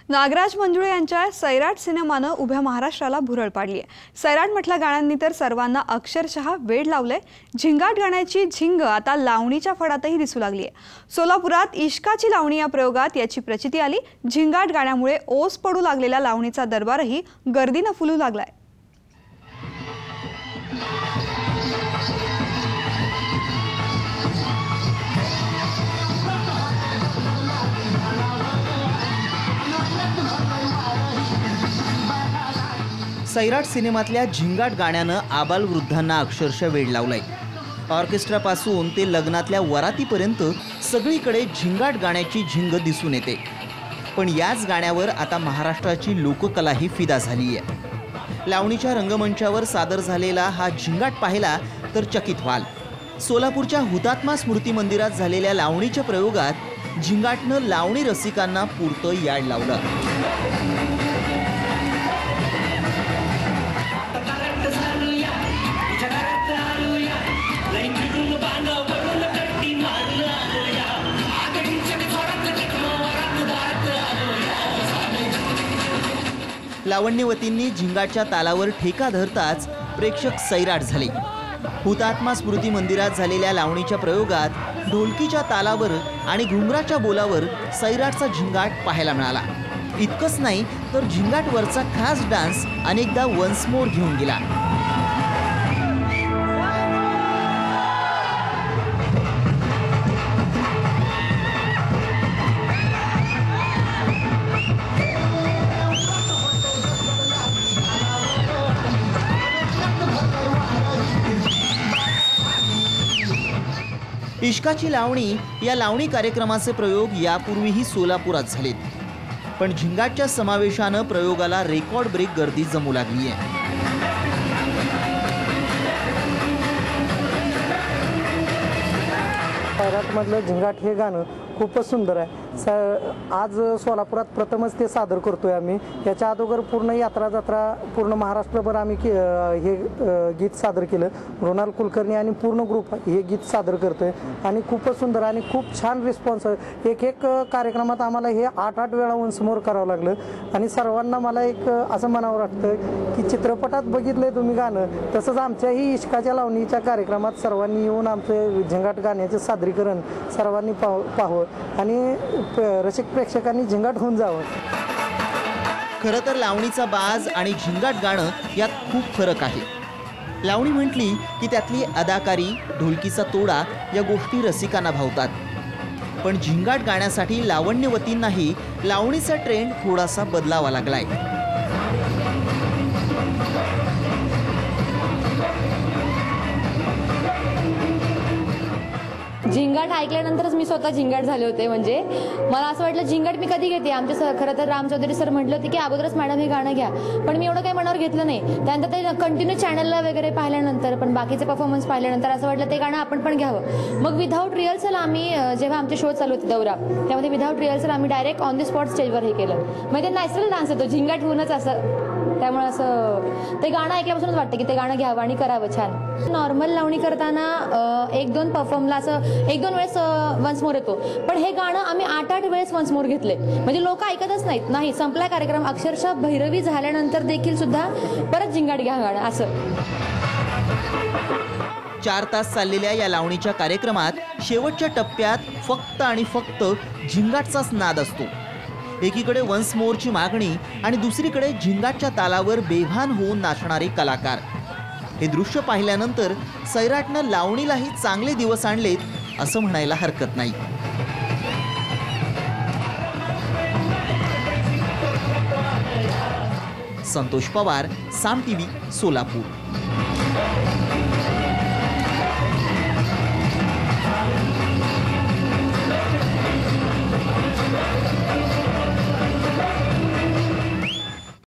नागराज मंजुळे यांच्या सैराट सिनेमानं उभ्या महाराष्ट्राला भुरळ पाडली आहे। सैराट म्हटल्या गाण्यांनी तर सर्वांना अक्षरशः वेड लावलंय। झिंगाट गाण्याची झिंग आता लावणीच्या फडातही दिसू लागली आहे। सोलापुरात इश्काची लावणी या प्रयोगात याची प्रचिती आली। झिंगाट गाण्यामुळे ओस पडू लागलेल्या लावणीचा दरबारही गर्दीनं फुलू लागलाय। सैराट सिनेमातल्या झिंगाट गाण्यानं आबालवृद्धांना अक्षरशः वेड लावलंय। ऑर्केस्ट्रापासून ते लग्नातल्या वरातीपर्यंत सगळीकडे झिंगाट गाण्याची झिंग दिसून येते। पण याच गाण्यावर आता महाराष्ट्राची लोककलाही फिदा झाली आहे। लावणीच्या रंगमंचावर सादर झालेला हा झिंगाट पाहिला तर चकित व्हाल। सोलापूरच्या हुतात्मा स्मृती मंदिरात झालेल्या लावणीच्या प्रयोगात झिंगाटनं लावणी रसिकांना पुरतं याड लावलं। लावण्यवतींनी झिंगाटच्या तालावर ठेका धरताच प्रेक्षक सैराट झाले। हुतात्मा स्मृती मंदिरात झालेल्या लावणीच्या प्रयोगात ढोलकीच्या तालावर आणि घुंगराच्या बोलावर सैराटचा झिंगाट पाहायला मिळाला। इतकंच नाही तर झिंगाटवरचा खास डान्स अनेकदा वन्स मोर घेऊन गेला। इश्काची लावणी या लावणी कार्यक्रमाचे प्रयोग यापूर्वीही सोलापुरात झालेत, पण झिंगाटच्या समावेशानं प्रयोगाला रेकॉर्ड ब्रेक गर्दी जमू लागली आहे। सैराटमधलं झिंगाट हे गाणं खूपच सुंदर आहे। आज सोलापुरात प्रथमच ते सादर करतोय आम्ही। याच्या अगोदर पूर्ण यात्रा जत्रा पूर्ण महाराष्ट्रभर आम्ही हे गीत सादर केलं। मृणाल कुलकर्णी आणि पूर्ण ग्रुप हे गीत सादर करतोय आणि खूपच सुंदर आणि खूप छान रिस्पॉन्स आहे। एक कार्यक्रमात आम्हाला हे 8 वेळा वन्समोर करावं लागलं आणि सर्वांना मला एक असं म्हणावं वाटतं की चित्रपटात बघितलंय तुम्ही गाणं, तसंच आमच्याही इश्काच्या लावणीच्या कार्यक्रमात सर्वांनी येऊन आमचं झिंगाट गाण्याचे सादरीकरण सर्वांनी पाहावं आणि रसिक प्रेक्षकांनी झिंगाट होऊन जावं। खरं तर लावणीचा बाज आणि झिंगाट गाणं यात खूप फरक आहे। लावणी म्हटली की त्यातली अदाकारी, ढोलकीचा तोडा या गोष्टी रसिकांना भावतात, पण झिंगाट गाण्यासाठी लावण्यवतींनाही लावणीचा ट्रेंड थोडासा बदलावा लागलाय। झिंगाट ऐकल्यानंतरच मी स्वतः झिंगाट झाले होते। म्हणजे मला असं वाटलं झिंगाट मी कधी घेते। आमचे खरं तर राम चौधरी सर म्हटलं होते की अगोदरच मॅडम हे गाणं घ्या, पण मी एवढं काही मनावर घेतलं नाही। त्यानंतर ते कंटिन्यू चॅनलला वगैरे पाहिल्यानंतर पण बाकीचे परफॉर्मन्स पाहिल्यानंतर असं वाटलं ते गाणं आपण पण घ्यावं। मग विदाऊट रिहर्सल आम्ही जेव्हा आमचे शो चालू होते दौरा, त्यामध्ये विदाऊट रिहर्सल आम्ही डायरेक्ट ऑन द स्पॉट स्टेजवर हे केलं। मग ते नॅचरल डान्स येतो झिंगाट होऊनच असं। त्यामुळे असं ते गाणं ऐकल्यापासूनच वाटतं की ते गाणं घ्यावं आणि करावं छान। नॉर्मल लावणी करताना 1-2 परफॉर्मला असं 1-2 वेळेस वन्स मोर येतो, पण हे गाणं आम्ही 8 वेळेस वन्स मोर घेतले। म्हणजे लोक ऐकतच नाहीत, नाही संपला कार्यक्रम अक्षरशः भैरवी झाल्यानंतर देखील सुद्धा परत झिंगाट घ्या गाणं असं। 4 तास चाललेल्या या लावणीच्या कार्यक्रमात शेवटच्या टप्प्यात फक्त आणि फक्त झिंगाटचाच नाद असतो। एकीकडे वन्स मोरची मागणी आणि दुसरीकडे झिंगाटच्या तालावर बेभान होऊन नाचणारे कलाकार। हे दृश्य पाहिल्यानंतर सैराटनं लावणीलाही चांगले दिवस आणलेत असं म्हणायला हरकत नाही। संतोष पवार, साम टीव्ही, सोलापूर।